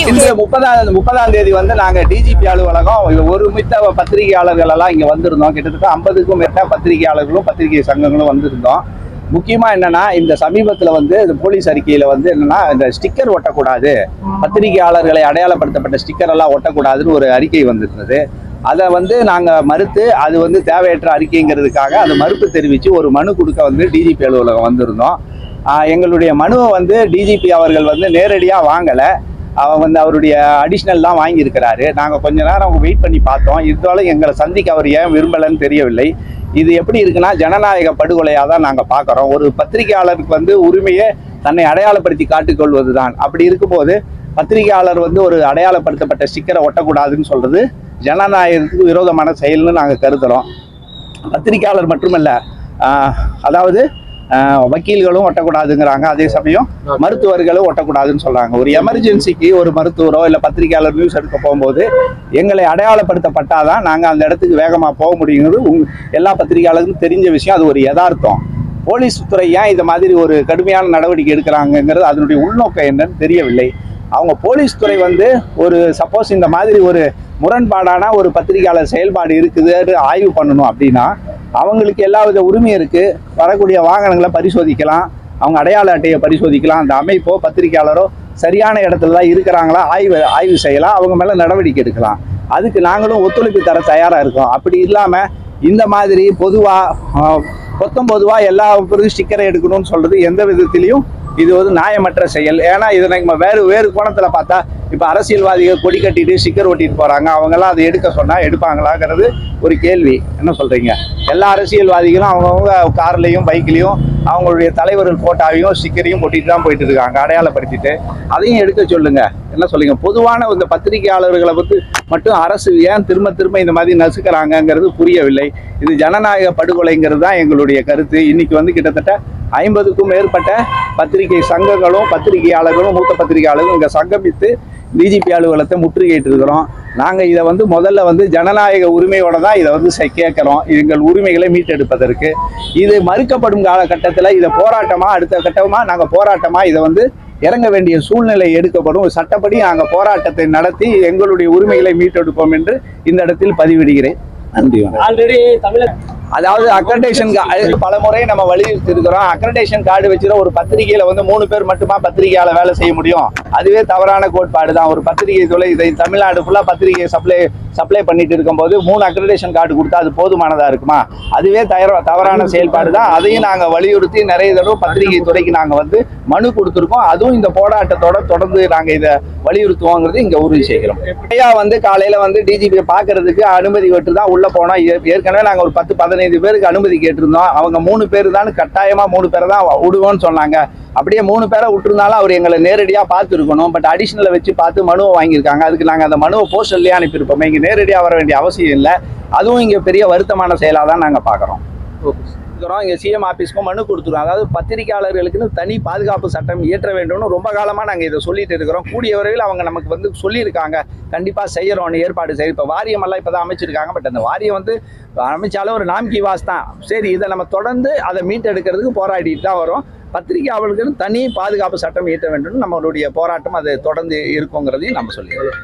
இன்று 30ஆம் தேதி வந்து நாங்க டிஜிபி அலுவலகம் ஒருமித்த பத்திரிகையாளர்கள் எல்லாம் இங்க வந்திருந்தோம். கிட்டத்தட்ட 50க்கும் மேற்பட்ட பத்திரிகையாளர்களும் பத்திரிகை சங்கங்களும் வந்திருந்தோம். முக்கியமா என்னன்னா, இந்த சமீபத்துல வந்து இந்த போலீஸ் அறிக்கையில வந்து என்னன்னா, இந்த ஸ்டிக்கர் ஒட்டக்கூடாது, பத்திரிகையாளர்களை அடையாளப்படுத்தப்பட்ட ஸ்டிக்கர் எல்லாம் ஒட்டக்கூடாதுன்னு ஒரு அறிக்கை வந்திருந்தது. அதை வந்து நாங்க மறுத்து, அது வந்து தேவையற்ற அறிக்கைங்கிறதுக்காக அது மறுப்பு தெரிவித்து ஒரு மனு கொடுக்க வந்து டிஜிபி அலுவலகம் வந்திருந்தோம். எங்களுடைய மனுவை வந்து டிஜிபி அவர்கள் வந்து நேரடியாக வாங்கலை. அவர் வந்து அவருடைய அடிஷ்னல் தான் வாங்கியிருக்கிறாரு. நாங்கள் கொஞ்ச நேரம் வெயிட் பண்ணி பார்த்தோம். இருந்தாலும் எங்களை சந்திக்க அவர் ஏன் விரும்பலைன்னு தெரியவில்லை. இது எப்படி இருக்குன்னா, ஜனநாயக படுகொலையாக தான் நாங்கள் பார்க்குறோம். ஒரு பத்திரிகையாளருக்கு வந்து உரிமையை தன்னை அடையாளப்படுத்தி காட்டிக்கொள்வது தான். அப்படி இருக்கும்போது பத்திரிகையாளர் வந்து ஒரு அடையாளப்படுத்தப்பட்ட ஸ்டிக்கரை ஒட்டக்கூடாதுன்னு சொல்கிறது ஜனநாயகத்துக்கு விரோதமான செயல்னு நாங்கள் கருதுகிறோம். பத்திரிகையாளர் மட்டுமல்ல, அதாவது வக்கீல்களும் ஒட்டக்கூடாதுங்கிறாங்க. அதே சமயம் மருத்துவர்களும் ஒட்டக்கூடாதுன்னு சொல்றாங்க. ஒரு எமர்ஜென்சிக்கு ஒரு மருத்துவரோ இல்லை பத்திரிகையாளர் நியூஸ் எடுக்க போகும்போது எங்களை அடையாளப்படுத்தப்பட்டாதான் நாங்கள் அந்த இடத்துக்கு வேகமாக போக முடியுங்கிறது எல்லா பத்திரிகையாளருக்கும் தெரிஞ்ச விஷயம். அது ஒரு யதார்த்தம். போலீஸ் துறை ஏன் இந்த மாதிரி ஒரு கடுமையான நடவடிக்கை எடுக்கிறாங்கிறது அதனுடைய உள்நோக்கம் என்னன்னு தெரியவில்லை. அவங்க போலீஸ் துறை வந்து ஒரு சப்போஸ் இந்த மாதிரி ஒரு முரண்பாடான ஒரு பத்திரிகையாளர் செயல்பாடு இருக்குது ஆய்வு பண்ணணும் அப்படின்னா அவங்களுக்கு எல்லா வித உரிமையும் இருக்குது. வரக்கூடிய வாகனங்களை பரிசோதிக்கலாம், அவங்க அடையாள அட்டையை பரிசோதிக்கலாம். அந்த அமைப்போ பத்திரிகையாளரோ சரியான இடத்துல தான் இருக்கிறாங்களா ஆய்வு செய்யலாம், அவங்க மேலே நடவடிக்கை எடுக்கலாம். அதுக்கு நாங்களும் ஒத்துழைப்பு தர தயாராக இருக்கோம். அப்படி இல்லாமல் இந்த மாதிரி பொதுவாக எல்லா ஸ்டிக்கரை எடுக்கணும்னு சொல்கிறது எந்த விதத்திலையும் இது ஒரு நியாயமற்ற செயல். ஏன்னா இதை நம்ம வேறு கோணத்தில் பார்த்தா, இப்போ அரசியல்வாதிகள் கொடி கட்டிட்டு ஸ்டிக்கர் ஒட்டிட்டு போகிறாங்க. அவங்கெல்லாம் அதை எடுக்க சொன்னால் எடுப்பாங்களாங்கிறது ஒரு கேள்வி. என்ன சொல்கிறீங்க? எல்லா அரசியல்வாதிகளும் அவங்கவுங்க கார்லேயும் பைக்லேயும் அவங்களுடைய தலைவர்கள் ஃபோட்டோவையும் ஸ்டிக்கரையும் ஒட்டிட்டு தான் போயிட்டு இருக்காங்க, அடையாளப்படுத்திட்டு. அதையும் எடுக்க சொல்லுங்க. என்ன சொல்லுங்க? பொதுவான இந்த பத்திரிகையாளர்களை பற்றி மட்டும் அரசு ஏன் திரும்ப இந்த மாதிரி நசுக்கிறாங்கங்கிறது புரியவில்லை. இது ஜனநாயக படுகொலைங்கிறது தான் எங்களுடைய கருத்து. இன்னைக்கு வந்து கிட்டத்தட்ட 50க்கும் மேற்பட்ட பத்திரிகை சங்கங்களும் பத்திரிகையாளர்களும் மூத்த பத்திரிகையாளர்களும் இங்கே சங்கமித்து டிஜிபி அலுவலகத்தை முற்றுகையிட்டு இருக்கிறோம். நாங்கள் இதை வந்து முதல்ல வந்து ஜனநாயக உரிமையோடு தான் இதை வந்து கேட்குறோம், எங்கள் உரிமைகளை மீட்டெடுப்பதற்கு. இது மறுக்கப்படும் காலகட்டத்தில் இதை போராட்டமாக அடுத்த கட்டமாக நாங்கள் போராட்டமாக இதை வந்து இறங்க வேண்டிய சூழ்நிலை எடுக்கப்படும். சட்டப்படி நாங்கள் போராட்டத்தை நடத்தி எங்களுடைய உரிமைகளை மீட்டெடுப்போம் என்று இந்த இடத்தில் பதிவிடுகிறேன். நன்றி. ஆல்ரெடி தமிழக அதாவது அக்ரெடிடேஷன் பல முறை நம்ம வலியுறுத்தி இருக்கிறோம். அக்ரெடிடேஷன் கார்டு வச்சுற ஒரு பத்திரிகையில வந்து 3 பேர் மட்டுமா பத்திரிகையால வேலை செய்ய முடியும்? அதுவே தவறான கோட்பாடு தான். ஒரு பத்திரிகை துறை இதை தமிழ்நாடு ஃபுல்லா பத்திரிகை சப்ளை பண்ணிட்டு இருக்கும்போது 3 அக்ரெடிடேஷன் கார்டு கொடுத்தா அது போதுமானதா இருக்குமா? அதுவே தவறான செயல்பாடு தான். அதையும் நாங்கள் வலியுறுத்தி நிறைய தடவை பத்திரிகை துறைக்கு நாங்கள் வந்து மனு கொடுத்துருக்கோம். அதுவும் இந்த போராட்டத்தோட தொடர்ந்து நாங்கள் இதை வலியுறுத்துவோங்கிறது இங்கே உறுதி செய்கிறோம். ஐயா வந்து காலையில் வந்து டிஜிபி பார்க்கறதுக்கு அனுமதி விட்டு தான் உள்ள போனோம். ஏற்கனவே நாங்கள் ஒரு 10-15 பேருக்கு அனுமதி கேட்டிருந்தோம். அவங்க 3 பேர் தான் கட்டாயமாக 3 பேரை தான் விடுவோம்னு சொன்னாங்க. அப்படியே 3 பேரை விட்டுருந்தாலும் அவர் எங்களை நேரடியாக பார்த்துருக்கணும். பட் அடிஷ்னலை வச்சு பார்த்து மனுவை வாங்கியிருக்காங்க. அதுக்கு நாங்கள் அந்த மனுவை போஸ்டர்லேயே அனுப்பியிருப்போமே, இங்கே நேரடியாக வர வேண்டிய அவசியம் இல்லை. அதுவும் இங்கே பெரிய வருத்தமான செயலாக தான் நாங்கள் பார்க்குறோம். இங்கே சிஎம் ஆஃபீஸ்க்கும் மனு கொடுத்துருவோம். அதாவது பத்திரிகையாளர்களுக்குன்னு தனி பாதுகாப்பு சட்டம் இயற்ற வேண்டும்னு ரொம்ப காலமாக நாங்கள் இதை சொல்லிட்டு இருக்கிறோம். கூடிய வரையில் அவங்க நமக்கு வந்து சொல்லியிருக்காங்க, கண்டிப்பாக செய்கிறோன்னு ஏற்பாடு செய்ய. இப்போ வாரியமெல்லாம் இப்போ தான் அமைச்சிருக்காங்க. பட் அந்த வாரியம் வந்து அமைச்சாலும் ஒரு நாம்கி வாஸ் தான். சரி, இதை நம்ம தொடர்ந்து அதை மீட்டெடுக்கிறதுக்கு போராடிட்டு தான் வரோம். பத்திரிகையாளர்களுக்கு தனி பாதுகாப்பு சட்டம் இயற்ற வேண்டும் நம்மளுடைய போராட்டம் அது தொடர்ந்து இருக்குங்கிறதையும் நம்ம சொல்லிடுறோம்.